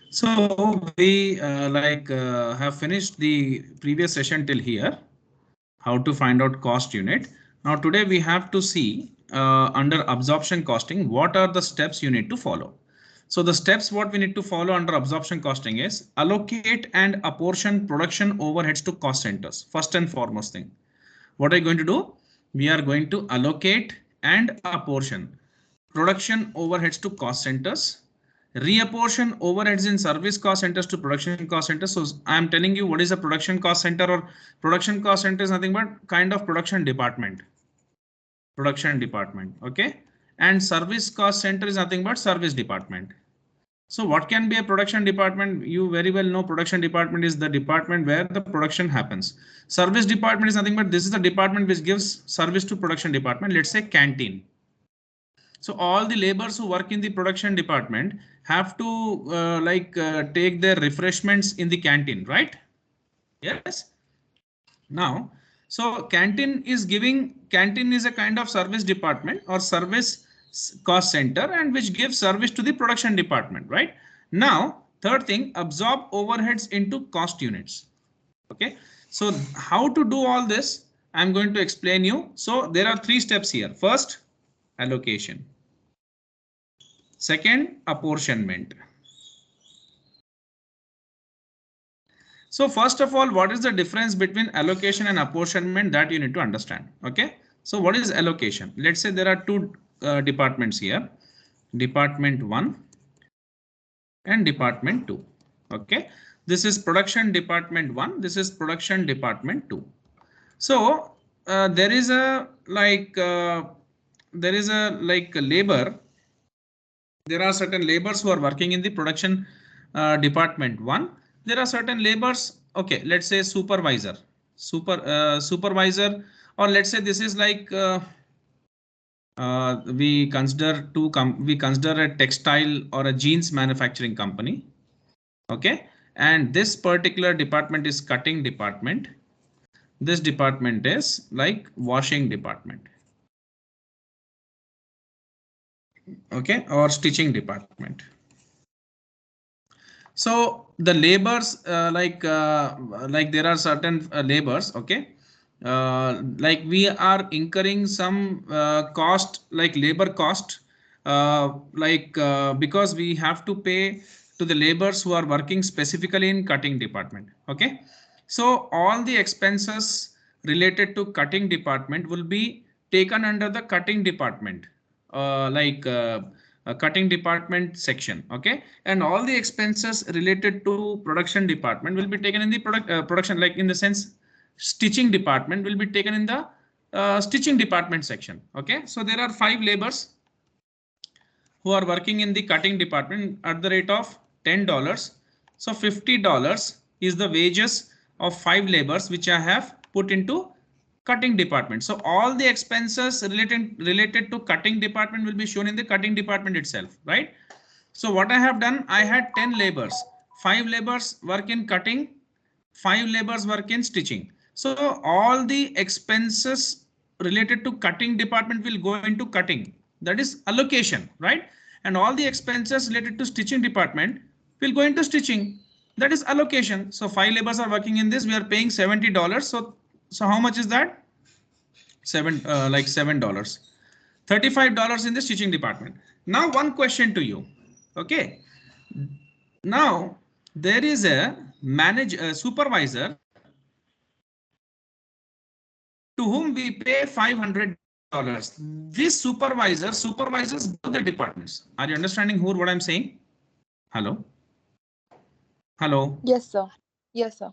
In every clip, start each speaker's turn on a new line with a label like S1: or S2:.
S1: So we have finished the previous session till here, how to find out cost unit. Now today we have to see under absorption costing, what are the steps you need to follow. So the steps what we need to follow under absorption costing is allocate and apportion production overheads to cost centers. First and foremost thing, what are you going to do? We are going to allocate and apportion production overheads to cost centers, reapportion overheads in service cost centers to production cost centers. So I am telling you what is a production cost center, or production cost center is nothing but kind of production department. Okay, and service cost center is nothing but service department. So what can be a production department? You very well know production department is the department where the production happens. Service department is nothing but this is the department which gives service to production department. Let's say canteen. So all the laborers who work in the production department have to take their refreshments in the canteen, right? Yes. Now, so canteen is a kind of service department or service cost center, and which gives service to the production department, right? Now, third thing, absorb overheads into cost units. Okay, so how to do all this? I'm going to explain you. So there are three steps here. First, allocation. Second, apportionment. So first of all, what is the difference between allocation and apportionment, that you need to understand. Okay, so what is allocation? Let's say there are two departments here, department 1 and department 2. Okay, this is production department 1, this is production department 2. So there is a labor. There are certain laborers who are working in the production department 1. There are certain laborers. Okay, let's say supervisor, supervisor, or let's say this is we consider a textile or a jeans manufacturing company. Okay, and this particular department is cutting department. This department is like washing department. Okay, or stitching department. So the labors there are certain labors. Okay, like we are incurring some cost, like labor cost, because we have to pay to the laborers who are working specifically in cutting department. Okay, so all the expenses related to cutting department will be taken under the cutting department, cutting department section. Okay, and all the expenses related to production department will be taken in the production, like in the sense stitching department will be taken in the stitching department section. Okay, so there are 5 laborers who are working in the cutting department at the rate of $10. So $50 is the wages of 5 laborers which I have put into cutting department. So all the expenses related to cutting department will be shown in the cutting department itself, right? So what I have done, I had 10 laborers, 5 laborers work in cutting, 5 laborers work in stitching. So all the expenses related to cutting department will go into cutting, that is allocation, right? And all the expenses related to stitching department will go into stitching, that is allocation. So 5 laborers are working in this, we are paying $70. So how much is that? $7, $7. $35 in the stitching department. Now one question to you. Okay, now there is a supervisor to whom we pay $500. This supervisor supervises both the departments. Are you understanding what I'm saying? Hello? Hello?
S2: Yes, sir. Yes, sir.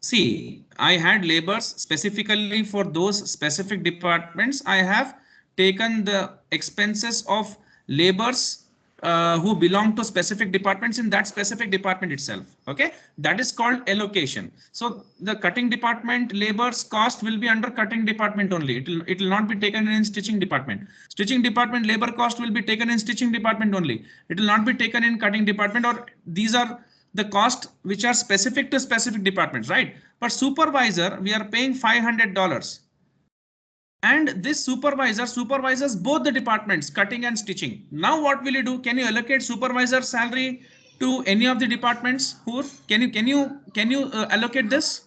S1: See, I had laborers specifically for those specific departments. I have taken the expenses of laborers who belong to specific departments in that specific department itself. Okay, that is called allocation. So the cutting department labor's cost will be under cutting department only. It will not be taken in stitching department. Stitching department labor cost will be taken in stitching department only. It will not be taken in cutting department, or these are the cost which are specific to specific departments, right? But supervisor, we are paying $500. And this supervisor supervises both the departments, cutting and stitching. Now what will you do? Can you allocate supervisor salary to any of the departments? Who can you allocate this?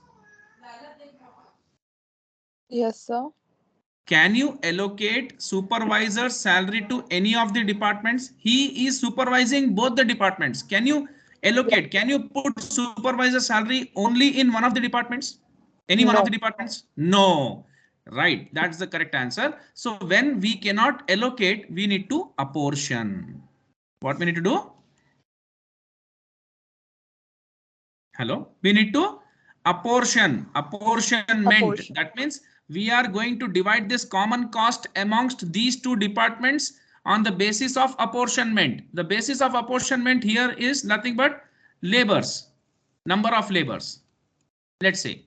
S2: Yes, sir.
S1: Can you allocate supervisor salary to any of the departments? He is supervising both the departments. Can you allocate? Can you put supervisor salary only in one of the departments? Any one of the departments? No. Right. That's the correct answer. So when we cannot allocate, we need to apportion. What we need to do? Hello. We need to apportionment. That means we are going to divide this common cost amongst these two departments on the basis of apportionment. The basis of apportionment here is nothing but labors, number of labors. Let's say.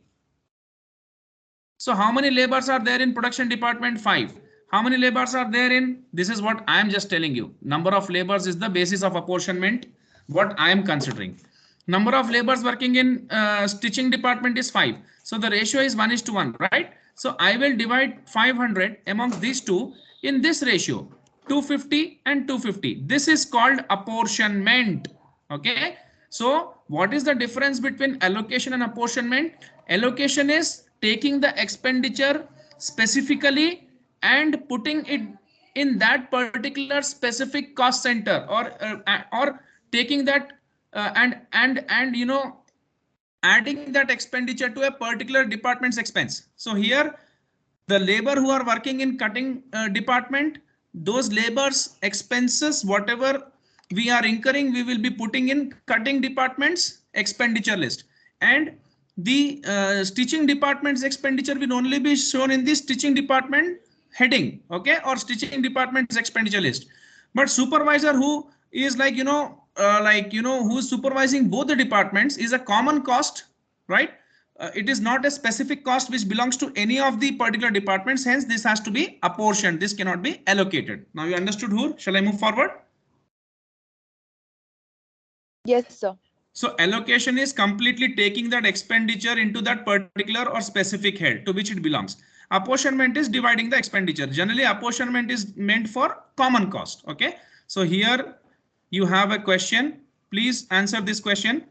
S1: So how many labors are there in production department? 5. How many labors are there in? This is what I am just telling you. Number of labors is the basis of apportionment. What I am considering. Number of labors working in stitching department is 5. So the ratio is 1:1, right? So I will divide 500 among these two in this ratio, 250 and 250. This is called apportionment. Okay. So what is the difference between allocation and apportionment? Allocation is taking the expenditure specifically and putting it in that particular specific cost center, or taking that and you know, adding that expenditure to a particular department's expense. So here the labor who are working in cutting department, those labor's expenses, whatever we are incurring, we will be putting in cutting department's expenditure list, and the stitching department's expenditure will only be shown in the stitching department heading, okay, or stitching department's expenditure list. But supervisor who is like, who's supervising both the departments is a common cost, right? It is not a specific cost which belongs to any of the particular departments. Hence, this has to be apportioned. This cannot be allocated. Now you understood, Hoor? Shall I move forward?
S2: Yes, sir.
S1: So allocation is completely taking that expenditure into that particular or specific head to which it belongs. Apportionment is dividing the expenditure. Generally, apportionment is meant for common cost. Okay. So here you have a question. Please answer this question.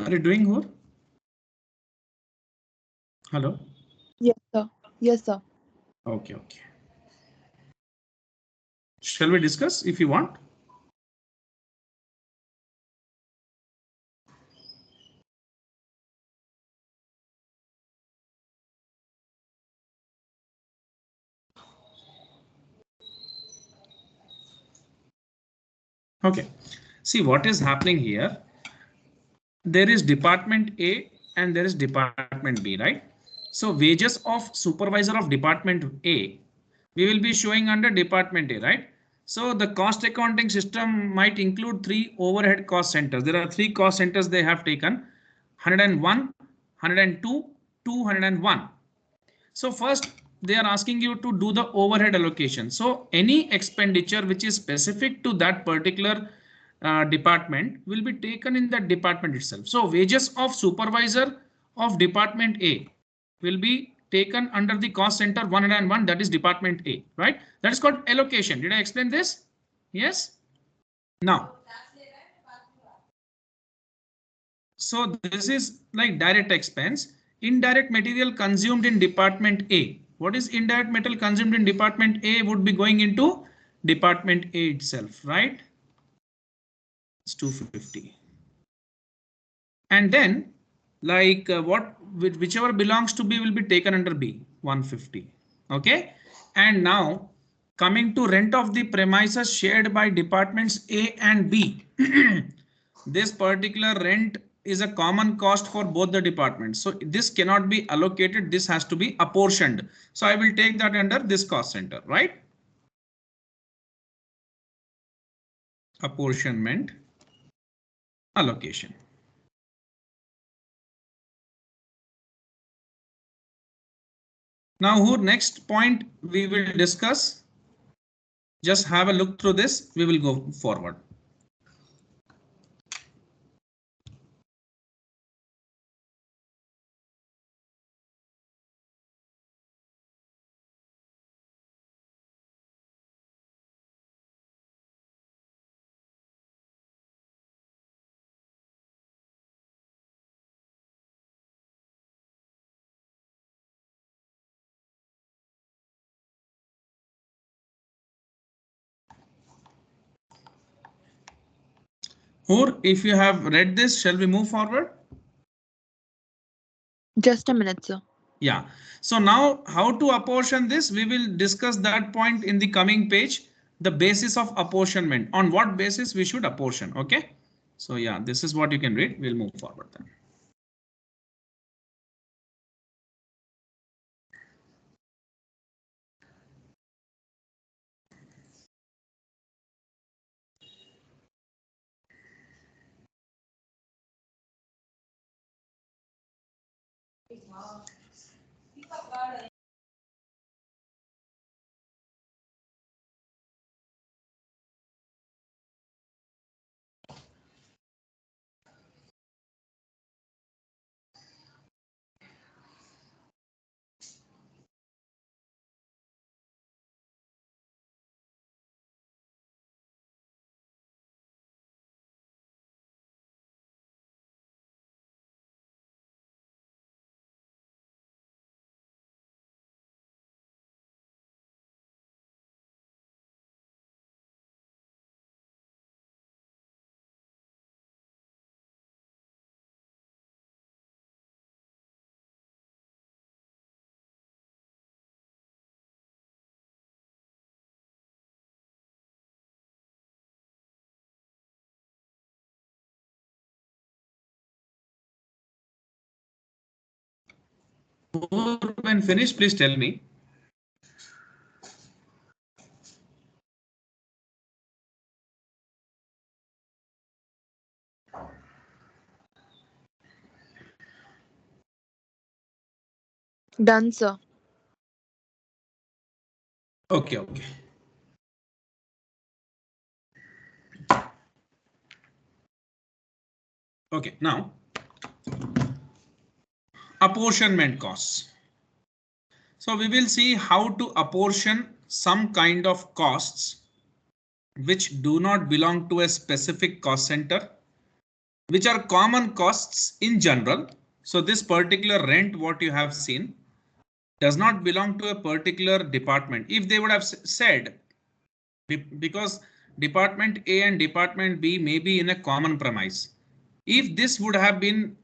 S1: Are you doing, Hoor? Hello?
S2: Yes, sir. Yes, sir.
S1: Okay, okay. Shall we discuss if you want? Okay. See what is happening here. There is department A and there is department B, right? So wages of supervisor of department A, we will be showing under department A, right? So the cost accounting system might include 3 overhead cost centers. There are 3 cost centers they have taken: 101, 102, 201. So first they are asking you to do the overhead allocation. So any expenditure which is specific to that particular department will be taken in that department itself. So wages of supervisor of department A will be taken under the cost center 101, that is department A, right? That is called allocation. Did I explain this? Yes. Now, so this is like direct expense. Indirect material consumed in department A. What is indirect material consumed in department A would be going into department A itself, right? It's 250. And then like whichever belongs to B will be taken under B, 150. Okay. And now coming to rent of the premises shared by departments A and B. This particular rent is a common cost for both the departments. So this cannot be allocated. This has to be apportioned. So I will take that under this cost center, right? Apportionment, allocation. Now, next point we will discuss. Just have a look through this. We will go forward. Or if you have read this, shall we move forward?
S2: Just a minute, sir.
S1: Yeah. So now how to apportion this? We will discuss that point in the coming page. The basis of apportionment. On what basis we should apportion. Okay. So yeah, this is what you can read. We'll move forward then. When finished, please tell me.
S2: Done, sir.
S1: Okay, okay. Okay, now apportionment costs. So we will see how to apportion some kind of costs which do not belong to a specific cost center, which are common costs in general. So this particular rent, what you have seen, does not belong to a particular department. If they would have said, because department A and department B may be in a common premise. If this would have been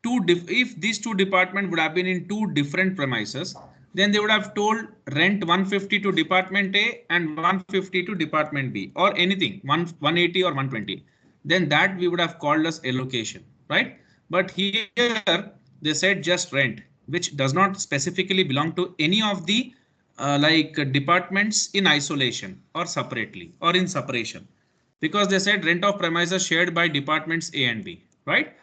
S1: if these two departments would have been in two different premises, then they would have told rent 150 to department A and 150 to department B, or anything 180 or 120. Then that we would have called as allocation, right? But here they said just rent, which does not specifically belong to any of the departments in isolation or separately or in separation, because they said rent of premises shared by departments A and B, right?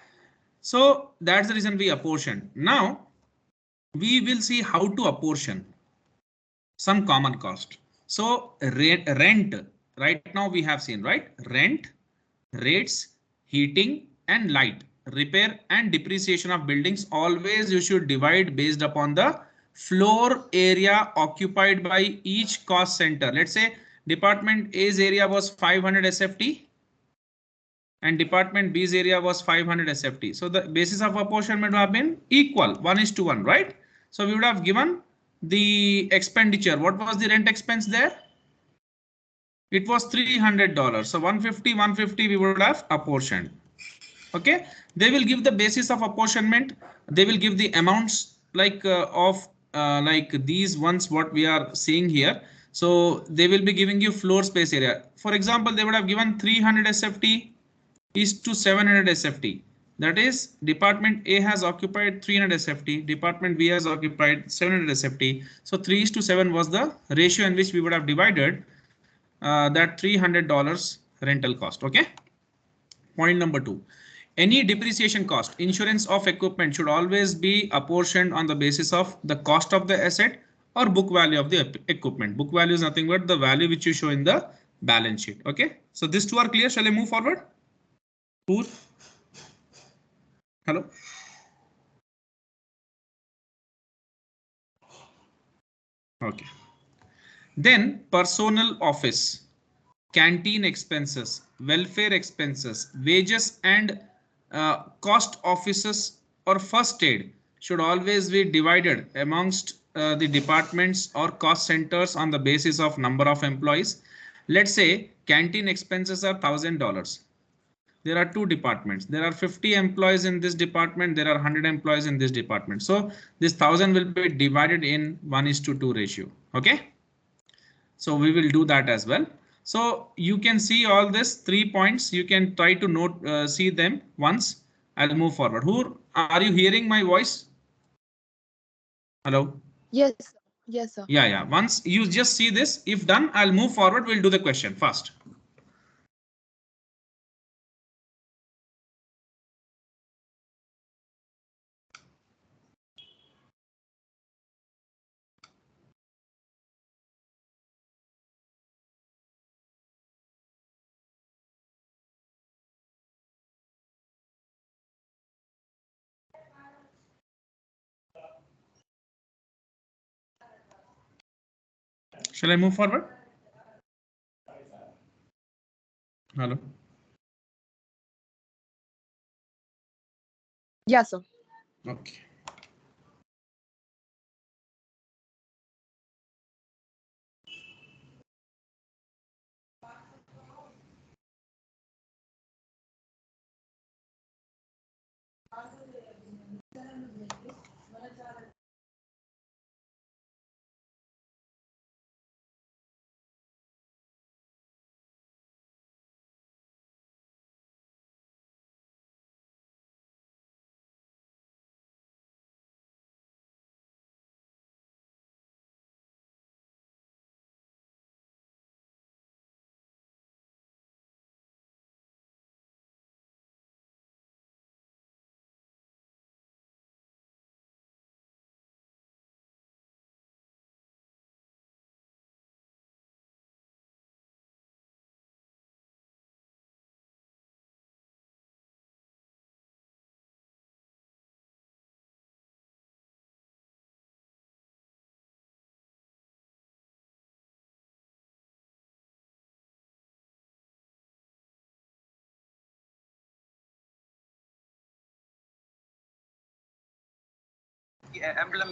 S1: So that's the reason we apportion. Now we will see how to apportion. some common cost. So rent, right now we have seen, right? Rent, rates, heating and light, repair and depreciation of buildings. Always you should divide based upon the floor area occupied by each cost center. Let's say department A's area was 500 SFT and department B's area was 500 SFT. So the basis of apportionment would have been equal, 1:1, right? So we would have given the expenditure. What was the rent expense there? It was $300. So 150 we would have apportioned. Okay, they will give the basis of apportionment. They will give the amounts like like these ones what we are seeing here. So they will be giving you floor space area. For example, they would have given 300 SFT is to 700 SFT. That is, department A has occupied 300 SFT, department B has occupied 700 SFT. So 3:7 was the ratio in which we would have divided that $300 rental cost. Okay. Point number 2. Any depreciation cost, insurance of equipment should always be apportioned on the basis of the cost of the asset or book value of the equipment. Book value is nothing but the value which you show in the balance sheet. Okay. So these two are clear. Shall I move forward? Hello. Okay. Then personal office, canteen expenses, welfare expenses, wages and cost offices or first aid should always be divided amongst the departments or cost centers on the basis of number of employees. Let's say canteen expenses are $1,000. There are two departments. There are 50 employees in this department. There are 100 employees in this department. So this 1,000 will be divided in 1:2 ratio. Okay. So we will do that as well. So you can see all this 3 points. You can try to note, see them once. I'll move forward. Who are you hearing my voice? Hello.
S2: Yes, sir. Yes, sir.
S1: Yeah. Once you just see this, if done, I'll move forward. We'll do the question first. Shall I move forward? Hello.
S2: Yes, sir.
S1: Okay.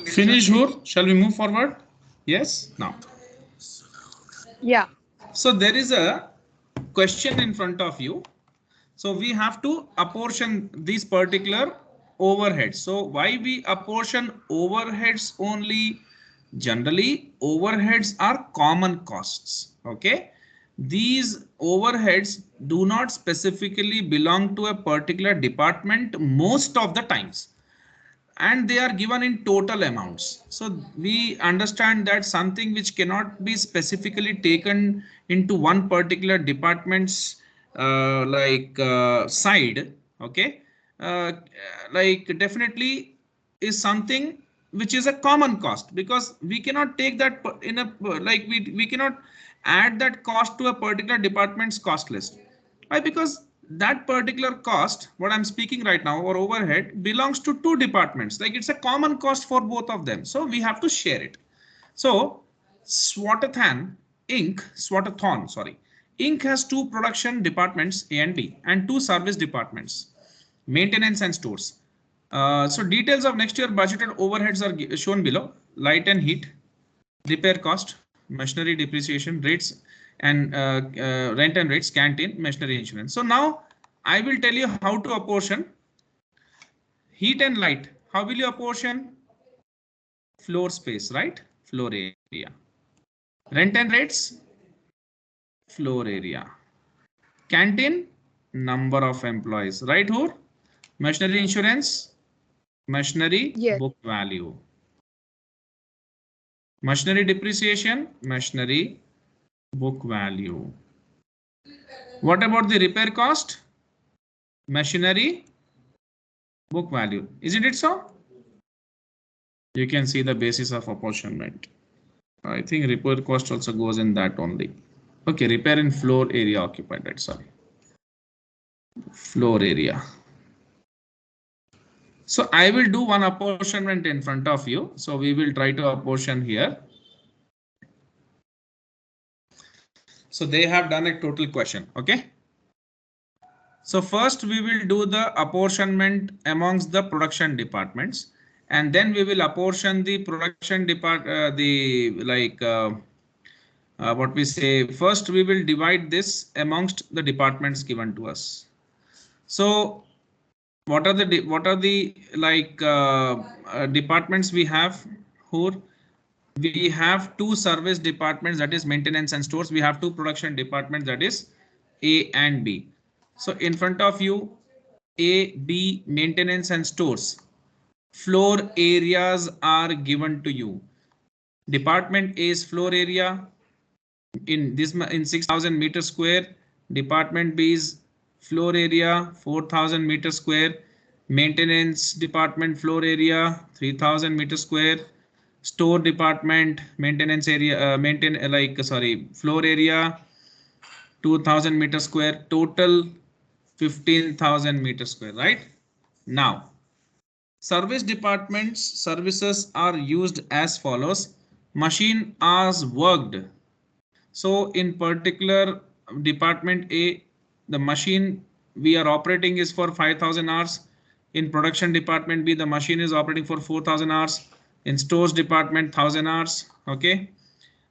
S1: Finish, Hur? Shall we move forward? Yes. Now.
S2: Yeah.
S1: So there is a question in front of you. So we have to apportion these particular overheads. So why we apportion overheads only? Generally, overheads are common costs. Okay. These overheads do not specifically belong to a particular department most of the times, and they are given in total amounts. So we understand that something which cannot be specifically taken into one particular department's side, okay, like definitely is something which is a common cost, because we cannot take that in a like we cannot add that cost to a particular department's cost list. Why? Because that particular cost, what I'm speaking right now, or overhead, belongs to two departments. Like it's a common cost for both of them. So we have to share it. So Swatathon Inc. has two production departments, A and B, and two service departments, maintenance and stores. So details of next year budgeted overheads are shown below. Light and heat, repair cost, machinery depreciation rates, and rent and rates, canteen, machinery insurance. So now I will tell you how to apportion heat and light. How will you apportion? Floor space, right? Floor area. Rent and rates, floor area. Canteen, number of employees, right? Who? Machinery insurance, machinery
S2: Yes.
S1: book value. Machinery depreciation, machinery book value. What about the repair cost? Machinery book value. Isn't it so? You can see the basis of apportionment. I think repair cost also goes in that only. Okay, repair in floor area occupied, right? Sorry. Floor area. So I will do one apportionment in front of you. So we will try to apportion here. So they have done a total question. Okay. So first we will do the apportionment amongst the production departments, and then we will apportion the production what we say. First we will divide this amongst the departments given to us. So what are the departments we have? Who? We have two service departments, that is maintenance and stores. We have two production departments, that is A and B. So in front of you, A, B, maintenance and stores. Floor areas are given to you. Department A's floor area in 6,000 meters square. Department B's floor area 4,000 meters square. Maintenance department floor area 3,000 meters square. Store department maintenance area floor area 2,000 meters square, total 15,000 meters square, right? Now service departments services are used as follows. Machine hours worked. So in particular department A, the machine we are operating is for 5,000 hours. In production department B, the machine is operating for 4,000 hours. In stores department 1,000 hours. Okay.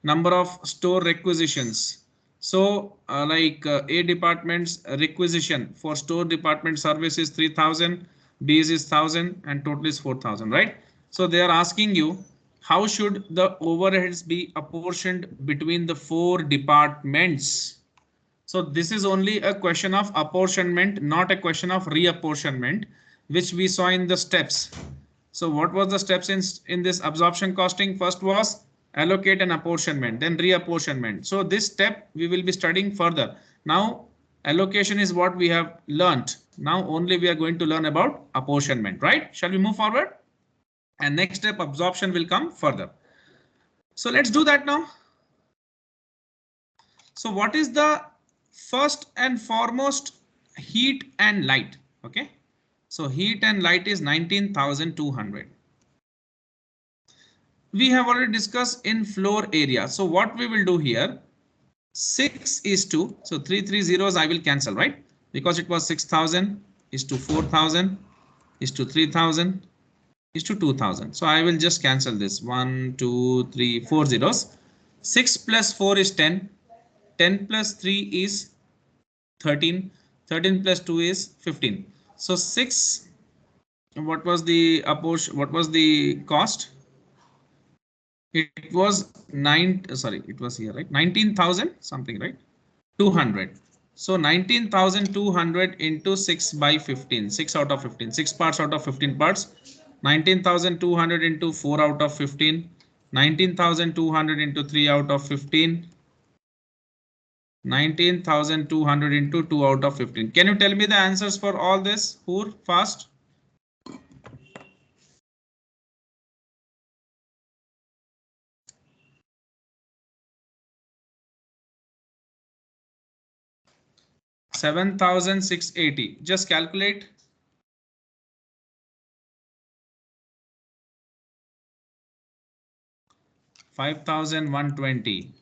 S1: Number of store requisitions. So A department's requisition for store department service is 3,000, B's is 1,000, and total is 4,000, right? So they are asking you, how should the overheads be apportioned between the four departments? So this is only a question of apportionment, not a question of reapportionment, which we saw in the steps. So what was the steps in this absorption costing? First was allocate and apportionment, then reapportionment. So this step we will be studying further. Now allocation is what we have learned. Now only we are going to learn about apportionment, right? Shall we move forward? And next step, absorption, will come further. So let's do that now. So what is the first and foremost? Heat and light. Okay. So heat and light is 19,200. We have already discussed in floor area. So what we will do here, 6 is to, so 3 zeros I will cancel, right? Because it was 6,000 is to 4,000 is to 3,000 is to 2,000. So I will just cancel this 1, 2, 3, 4 zeros. 6 plus 4 is 10. 10 plus 3 is 13. 13 plus 2 is 15. So 6. What was the apportion? What was the cost? It was 9. Sorry, it was here, right? 19,000 something, right? 200. So 19,200 into 6 by 15. 6 out of 15. 6 parts out of 15 parts. 19,200 into 4 out of 15. 19,200 into 3 out of 15. 19,200 into 2 out of 15. Can you tell me the answers for all this? Who fast? 7,680. Just calculate. 5,120.